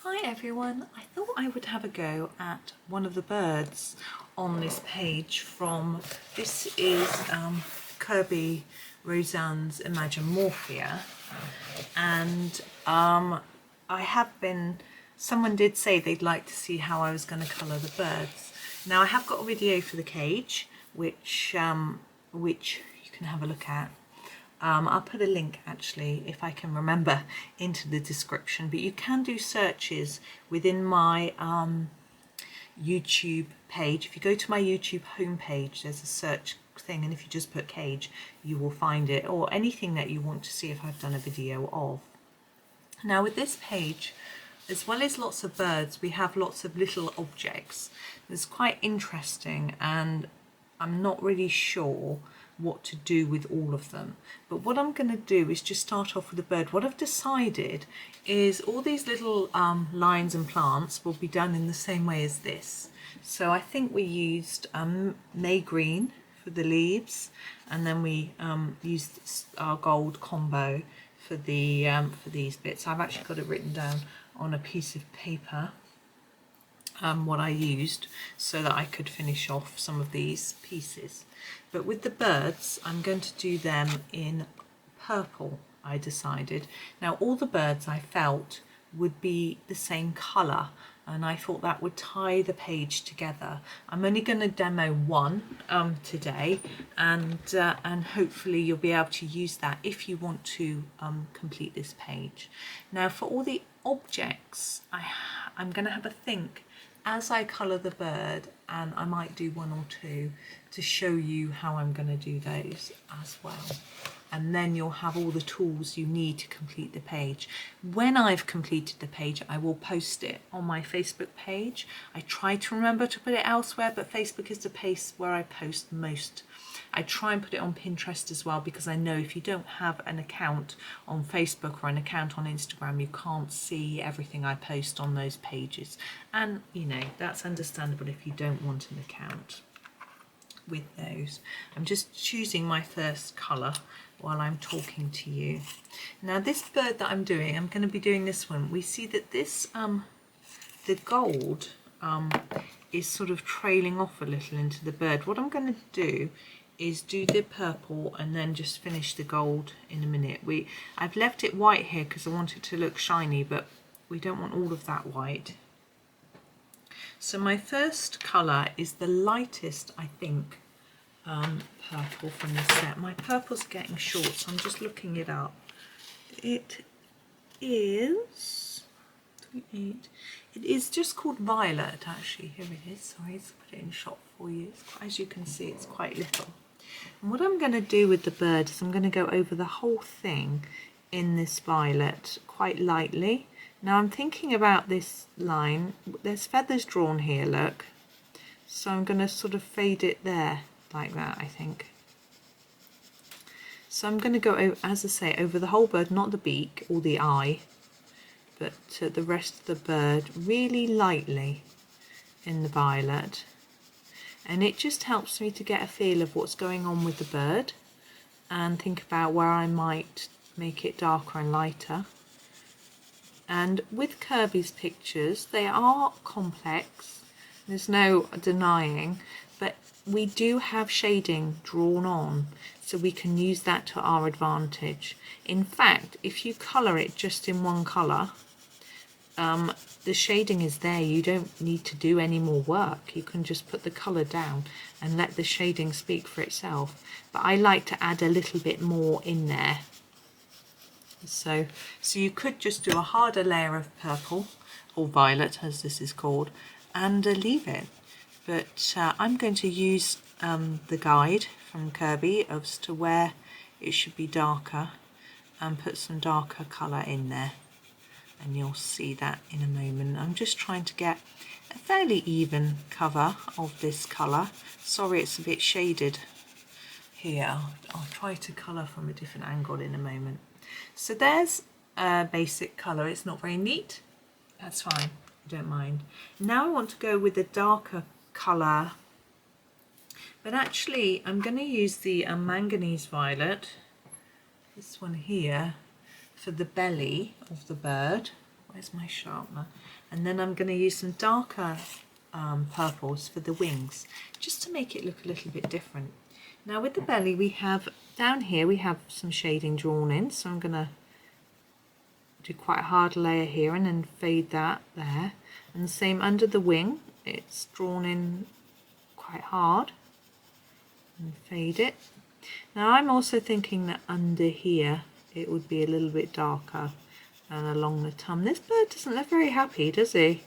Hi everyone, I thought I would have a go at one of the birds on this page from, this is Kerby Rosanes' Imagimorphia, and someone did say they'd like to see how I was going to colour the birds. Now I have got a video for the cage which you can have a look at. I'll put a link actually, if I can remember, into the description, but you can do searches within my YouTube page. If you go to my YouTube homepage, there's a search thing, and if you just put cage, you will find it, or anything that you want to see if I've done a video of. Now with this page, as well as lots of birds, we have lots of little objects. It's quite interesting, and I'm not really sure what to do with all of them, but what I'm going to do is just start off with a bird. What I've decided is all these little lines and plants will be done in the same way as this. So I think we used May green for the leaves, and then we used our gold combo for the for these bits. I've actually got it written down on a piece of paper, what I used, so that I could finish off some of these pieces. But with the birds, I'm going to do them in purple, I decided. Now all the birds I felt would be the same colour, and I thought that would tie the page together. I'm only going to demo one today, and hopefully you'll be able to use that if you want to complete this page. Now for all the objects, I'm going to have a think as I colour the bird, and I might do one or two to show you how I'm going to do those as well. And then you'll have all the tools you need to complete the page. When I've completed the page, I will post it on my Facebook page. I try to remember to put it elsewhere, but Facebook is the place where I post most. I try and put it on Pinterest as well, because I know if you don't have an account on Facebook or an account on Instagram, you can't see everything I post on those pages. And you know, that's understandable if you don't want an account with those. I'm just choosing my first colour while I'm talking to you. Now this bird that I'm doing, I'm going to be doing this one. We see that this the gold is sort of trailing off a little into the bird. What I'm going to do is do the purple and then just finish the gold in a minute. I've left it white here because I want it to look shiny, but we don't want all of that white. So my first colour is the lightest, I think, purple from the set. My purple's getting short, so I'm just looking it up. It is just called Violet, actually. Here it is. Sorry, let's put it in shot for you. As you can see, it's quite little. And what I'm going to do with the bird is I'm going to go over the whole thing in this violet quite lightly. Now I'm thinking about this line. There's feathers drawn here, look. So I'm going to sort of fade it there like that, I think. So I'm going to go over, as I say, over the whole bird, not the beak or the eye, but the rest of the bird really lightly in the violet. And it just helps me to get a feel of what's going on with the bird and think about where I might make it darker and lighter. And with Kerby's pictures, they are complex, there's no denying, but we do have shading drawn on, so we can use that to our advantage. In fact, if you colour it just in one colour, the shading is there. You don't need to do any more work. You can just put the colour down and let the shading speak for itself. But I like to add a little bit more in there. So you could just do a harder layer of purple, or violet as this is called, and leave it. But I'm going to use the guide from Kerby as to where it should be darker, and put some darker colour in there. And you'll see that in a moment. I'm just trying to get a fairly even cover of this colour. Sorry, it's a bit shaded here. I'll try to colour from a different angle in a moment. So there's a basic colour. It's not very neat. That's fine. I don't mind. Now I want to go with a darker colour. But actually, I'm going to use the Manganese Violet, this one here, for the belly of the bird. Where's my sharpener? And then I'm going to use some darker purples for the wings, just to make it look a little bit different. Now with the belly, we have, down here, we have some shading drawn in, so I'm going to do quite a hard layer here and then fade that there. And the same under the wing, it's drawn in quite hard, and fade it. Now I'm also thinking that under here, it would be a little bit darker, and along the tongue. This bird doesn't look very happy, does he?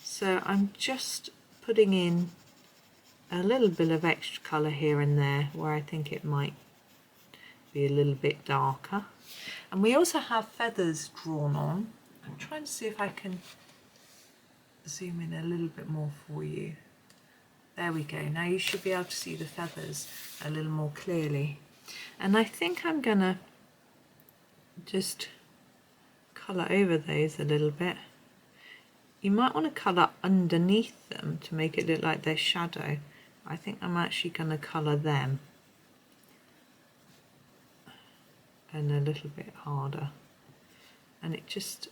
So I'm just putting in a little bit of extra colour here and there where I think it might be a little bit darker. And we also have feathers drawn on. I'm trying to see if I can zoom in a little bit more for you. There we go. Now you should be able to see the feathers a little more clearly. And I think I'm gonna just colour over those a little bit. You might want to colour underneath them to make it look like their shadow. I think I'm actually going to colour them and a little bit harder, and it just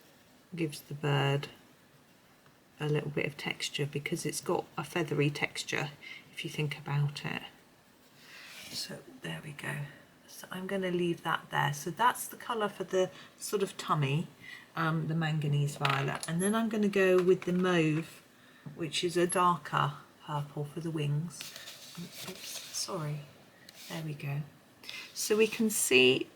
gives the bird a little bit of texture because it's got a feathery texture if you think about it. So there we go. So I'm going to leave that there. So that's the colour for the sort of tummy, the manganese violet. And then I'm going to go with the mauve, which is a darker purple for the wings. Oops, sorry. There we go. So we can see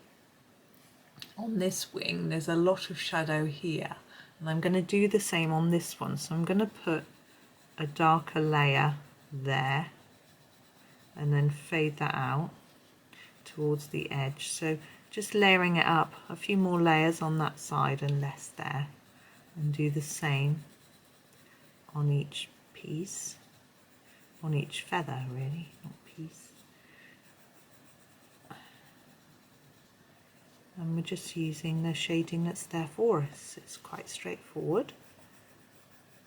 on this wing there's a lot of shadow here. And I'm going to do the same on this one. So I'm going to put a darker layer there and then fade that out towards the edge. So just layering it up, a few more layers on that side and less there, and do the same on each piece, on each feather really, not piece. And we're just using the shading that's there for us. It's quite straightforward,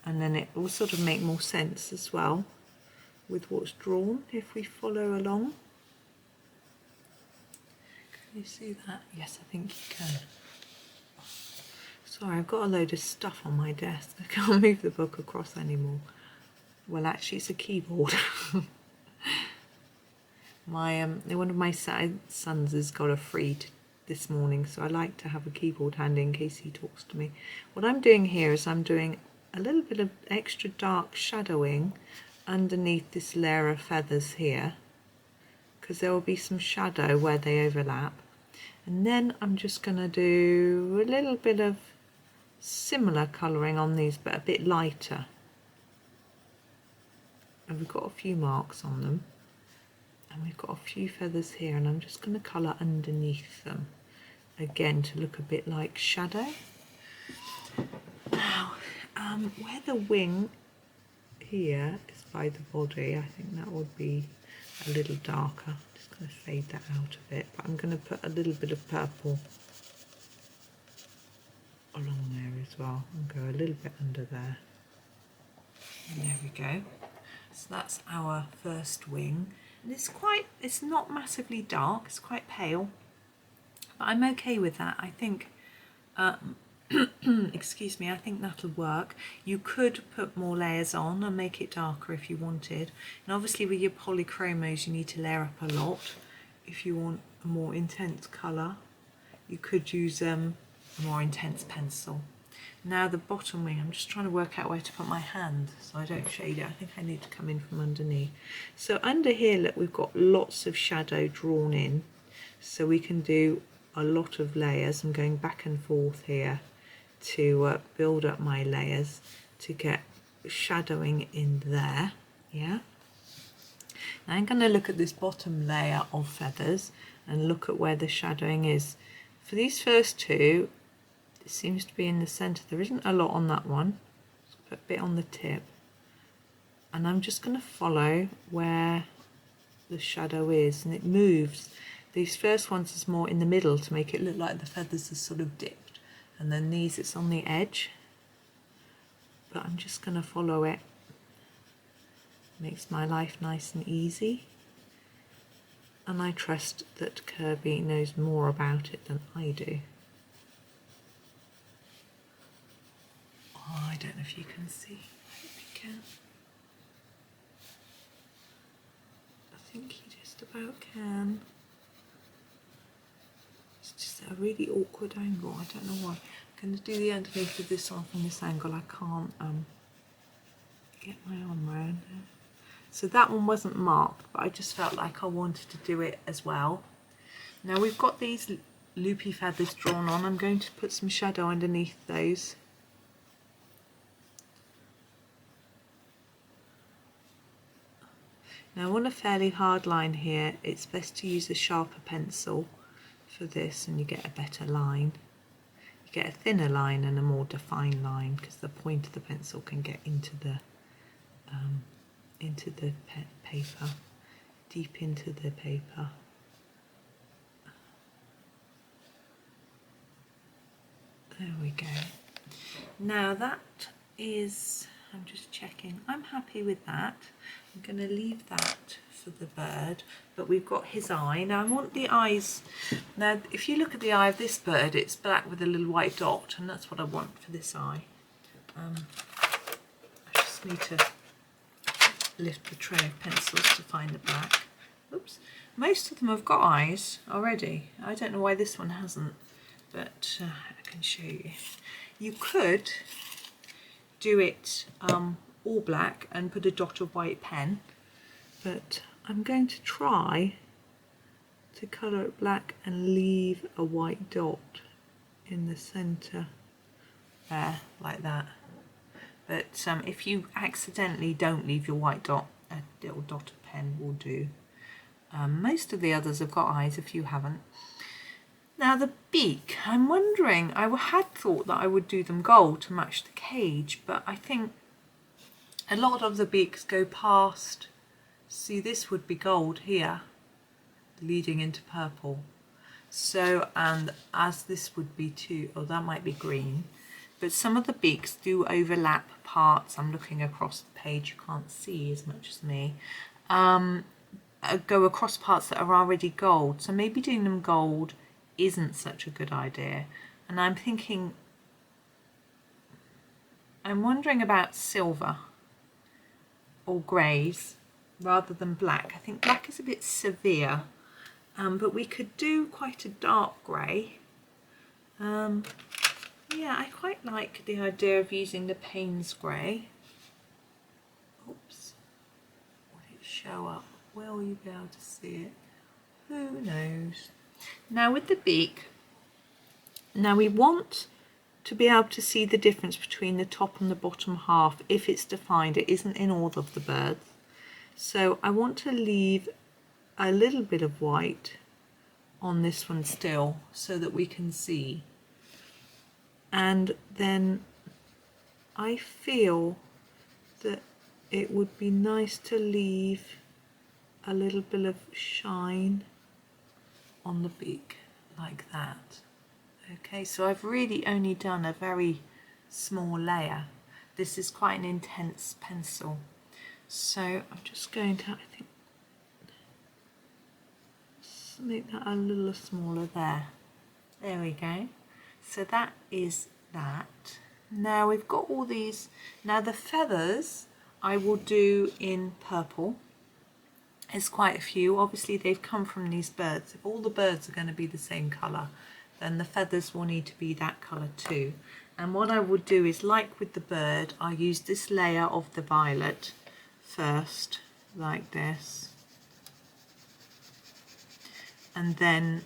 and then it will sort of make more sense as well with what's drawn if we follow along. Can you see that? Yes, I think you can. Sorry, I've got a load of stuff on my desk. I can't move the book across anymore. Well, actually, it's a keyboard. One of my sons has got a free this morning, so I like to have a keyboard handy in case he talks to me. What I'm doing here is I'm doing a little bit of extra dark shadowing underneath this layer of feathers here, because there will be some shadow where they overlap. And then I'm just going to do a little bit of similar colouring on these, but a bit lighter. And we've got a few marks on them, and we've got a few feathers here, and I'm just going to colour underneath them again to look a bit like shadow. Now, where the wing here is by the body, I think that would be a little darker. Just going to fade that out a bit, but I'm going to put a little bit of purple along there as well, and go a little bit under there. And there we go. So that's our first wing, and it's not massively dark, it's quite pale, but I'm okay with that. I think excuse me, I think that'll work. You could put more layers on and make it darker if you wanted, and obviously with your polychromos you need to layer up a lot. If you want a more intense colour, you could use a more intense pencil. Now the bottom wing, I'm just trying to work out where to put my hand so I don't shade it. I think I need to come in from underneath. So under here, look, we've got lots of shadow drawn in, so we can do a lot of layers. I'm going back and forth here to build up my layers to get shadowing in there. Yeah. Now I'm going to look at this bottom layer of feathers and look at where the shadowing is. For these first two, it seems to be in the centre. There isn't a lot on that one. Just put a bit on the tip. And I'm just going to follow where the shadow is, and it moves. These first ones is more in the middle to make it look like the feathers are sort of dipped. And then these, it's on the edge. But I'm just going to follow it. Makes my life nice and easy. And I trust that Kerby knows more about it than I do. Oh, I don't know if you can see. I hope you can. I think you just about can. It's just a really awkward angle. I don't know why. I'm going to do the underneath of this one from this angle. I can't get my arm around. So that one wasn't marked, but I just felt like I wanted to do it as well. Now we've got these loopy feathers drawn on. I'm going to put some shadow underneath those. Now on a fairly hard line here, it's best to use a sharper pencil for this and you get a better line. You get a thinner line and a more defined line because the point of the pencil can get into the paper, deep into the paper. There we go. Now that is, I'm just checking, I'm happy with that. I'm going to leave that for the bird, but we've got his eye. Now I want the eyes, now if you look at the eye of this bird, it's black with a little white dot, and that's what I want for this eye. I just need to lift the tray of pencils to find the black. Oops. Most of them have got eyes already. I don't know why this one hasn't, but I can show you. You could do it all black and put a dot of white pen, but I'm going to try to colour it black and leave a white dot in the centre there, like that. But if you accidentally don't leave your white dot, a little dot of pen will do. Most of the others have got eyes, if you haven't. Now the beak, I'm wondering, I had thought that I would do them gold to match the cage, but I think a lot of the beaks go past, see this would be gold here, leading into purple. So, and as this would be too, oh that might be green. But some of the beaks do overlap parts. I'm looking across the page, you can't see as much as me. Go across parts that are already gold. So maybe doing them gold isn't such a good idea. And I'm thinking, I'm wondering about silver or greys rather than black. I think black is a bit severe, but we could do quite a dark grey. Yeah, I quite like the idea of using the Payne's grey. Oops, will it show up? Will you be able to see it? Who knows? Now with the beak, now we want to be able to see the difference between the top and the bottom half if it's defined. It isn't in all of the birds. So I want to leave a little bit of white on this one still so that we can see. And then I feel that it would be nice to leave a little bit of shine on the beak like that. Okay, so I've really only done a very small layer. This is quite an intense pencil. So I'm just going to, I think, make that a little smaller there. There we go. So that is that. Now we've got all these. Now the feathers I will do in purple. There's quite a few. Obviously they've come from these birds. If all the birds are going to be the same colour, then the feathers will need to be that colour too. And what I would do is, like with the bird, I use this layer of the violet first, like this. And then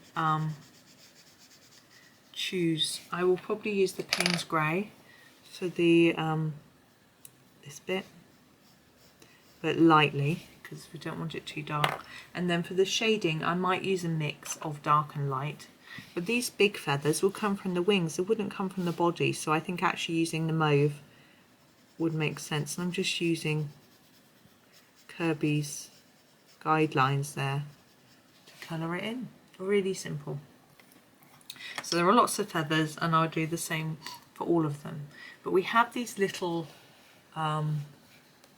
choose, I will probably use the Payne's grey for the this bit, but lightly because we don't want it too dark. And then for the shading I might use a mix of dark and light, but these big feathers will come from the wings, they wouldn't come from the body, so I think actually using the mauve would make sense. And I'm just using Kerby's guidelines there to colour it in. Really simple. So there are lots of feathers and I'll do the same for all of them. But we have these little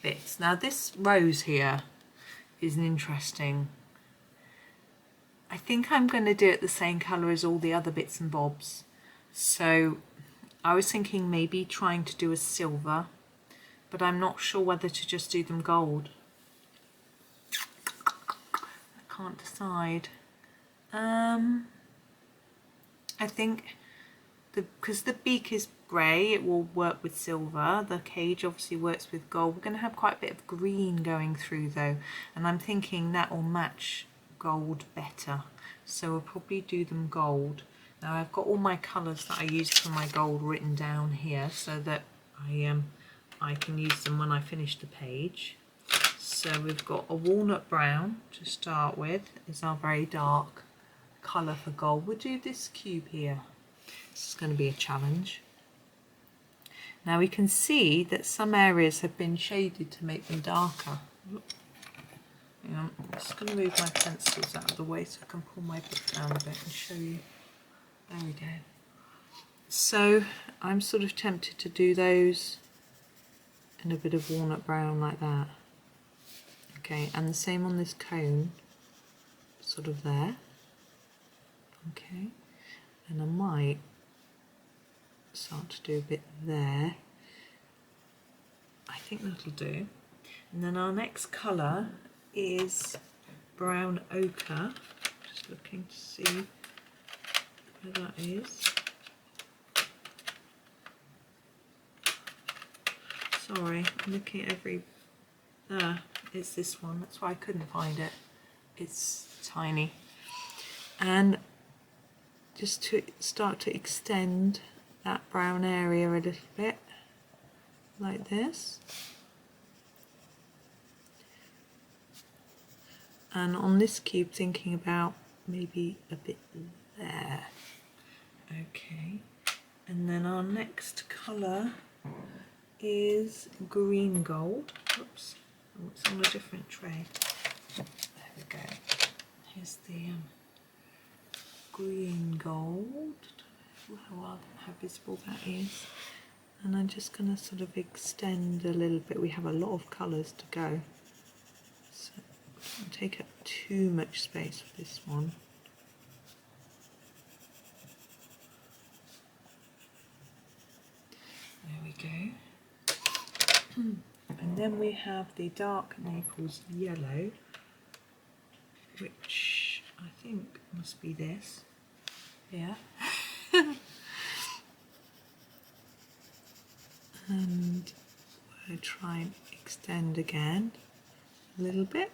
bits. Now this rose here is an interesting, I think I'm going to do it the same colour as all the other bits and bobs. So I was thinking maybe trying to do a silver, but I'm not sure whether to just do them gold. I can't decide. I think because the beak is grey, it will work with silver. The cage obviously works with gold. We're going to have quite a bit of green going through though, and I'm thinking that will match gold better. So we'll probably do them gold. Now I've got all my colours that I used for my gold written down here so that I can use them when I finish the page. So we've got a walnut brown to start with, is our very dark colour for gold. We'll do this cube here. This is going to be a challenge. Now we can see that some areas have been shaded to make them darker. I'm just going to move my pencils out of the way so I can pull my book down a bit and show you. There we go. So I'm sort of tempted to do those in a bit of walnut brown like that. Okay, and the same on this cone, sort of there. Okay, and I might start to do a bit there. I think that'll do. And then our next colour is brown ochre. Just looking to see where that is. Sorry, I'm looking at every... it's this one. That's why I couldn't find it. It's tiny. And just to start to extend that brown area a little bit, like this. And on this cube, thinking about maybe a bit there. Okay. And then our next colour is green gold. Oops, oh, it's on a different tray. There we go. Here's the green gold. How visible that is. And I'm just going to sort of extend a little bit. We have a lot of colours to go. So don't take up too much space for this one. There we go. And then we have the dark Naples yellow, which I think must be this. Yeah. And we'll try and extend again a little bit.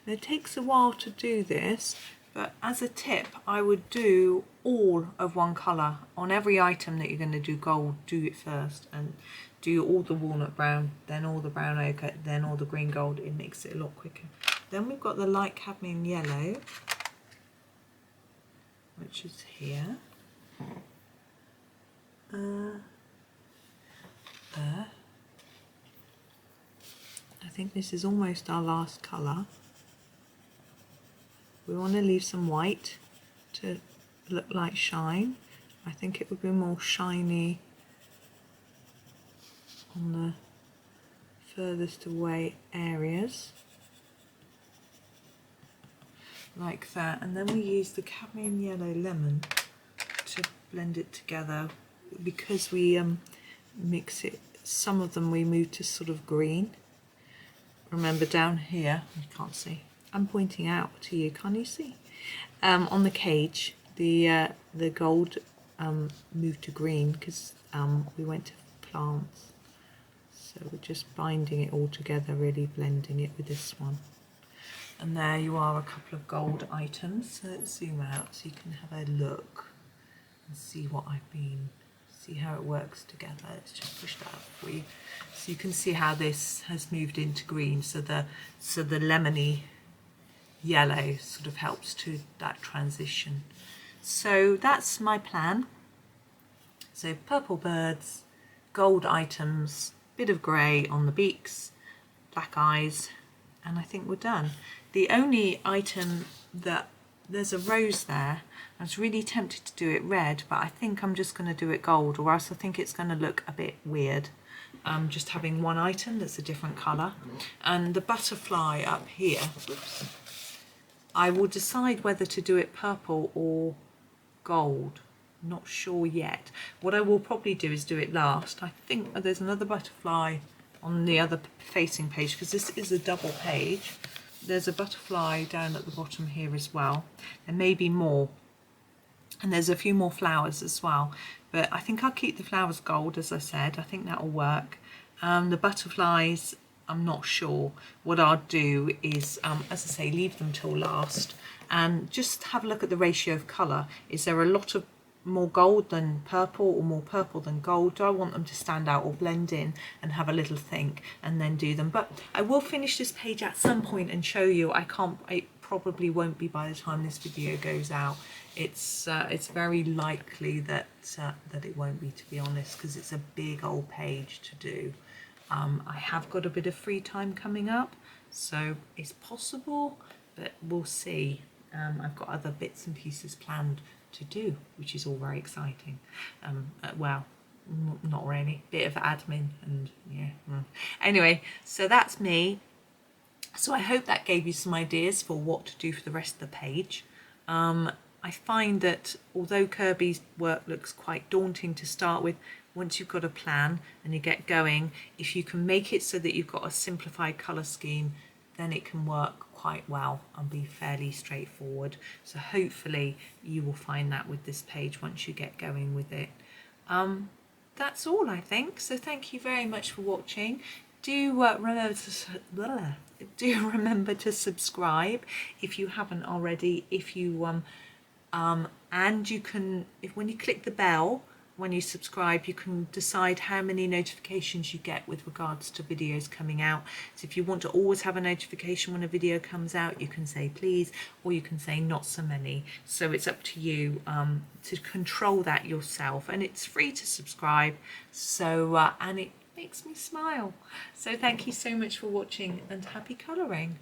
Now, it takes a while to do this, but as a tip, I would do all of one colour. On every item that you're going to do gold, do it first and do all the walnut brown, then all the brown ochre, then all the green gold. It makes it a lot quicker. Then we've got the light cadmium yellow, which is here. I think this is almost our last colour. We want to leave some white to look like shine. I think it would be more shiny on the furthest away areas. Like that. And then we use the cadmium yellow lemon to blend it together. Because we mix it, some of them we move to sort of green. Remember down here, you can't see, I'm pointing out to you, can't you see? On the cage, the gold moved to green because we went to plants. So we're just binding it all together, really blending it with this one. And there you are, a couple of gold items. So let's zoom out so you can have a look and see what I've been, see how it works together. Let's just push that up for you. So you can see how this has moved into green. So the lemony yellow sort of helps to that transition. So that's my plan. So purple birds, gold items, bit of grey on the beaks, black eyes, and I think we're done. The only item that, there's a rose there. I was really tempted to do it red, but I think I'm just going to do it gold, or else I think it's going to look a bit weird. Just having one item that's a different colour. And the butterfly up here, whoops, I will decide whether to do it purple or gold. not sure yet. What I will probably do is do it last. I think there's another butterfly on the other facing page, because this is a double page. There's a butterfly down at the bottom here as well. There may be more, and there's a few more flowers as well, but I think I'll keep the flowers gold, as I said. I think that'll work. The butterflies, I'm not sure. What I'll do is, as I say, leave them till last and just have a look at the ratio of colour. Is there a lot of more gold than purple, or more purple than gold? Do I want them to stand out or blend in? And have a little think and then do them. But I will finish this page at some point and show you. It probably won't be by the time this video goes out. It's very likely that it won't be, to be honest, because it's a big old page to do. I have got a bit of free time coming up, so it's possible, but we'll see. I've got other bits and pieces planned to do, which is all very exciting. Well, not really, bit of admin and yeah. Anyway, so that's me. So I hope that gave you some ideas for what to do for the rest of the page. I find that although Kerby's work looks quite daunting to start with, once you've got a plan and you get going, if you can make it so that you've got a simplified colour scheme, then it can work quite well and be fairly straightforward. So hopefully you will find that with this page once you get going with it. That's all, I think. So thank you very much for watching. Do remember to subscribe if you haven't already. If you and you can, when you click the bell when you subscribe, you can decide how many notifications you get with regards to videos coming out. So if you want to always have a notification when a video comes out, you can say please, or you can say not so many. So it's up to you to control that yourself, and it's free to subscribe. So and it makes me smile. So thank you so much for watching, and happy colouring.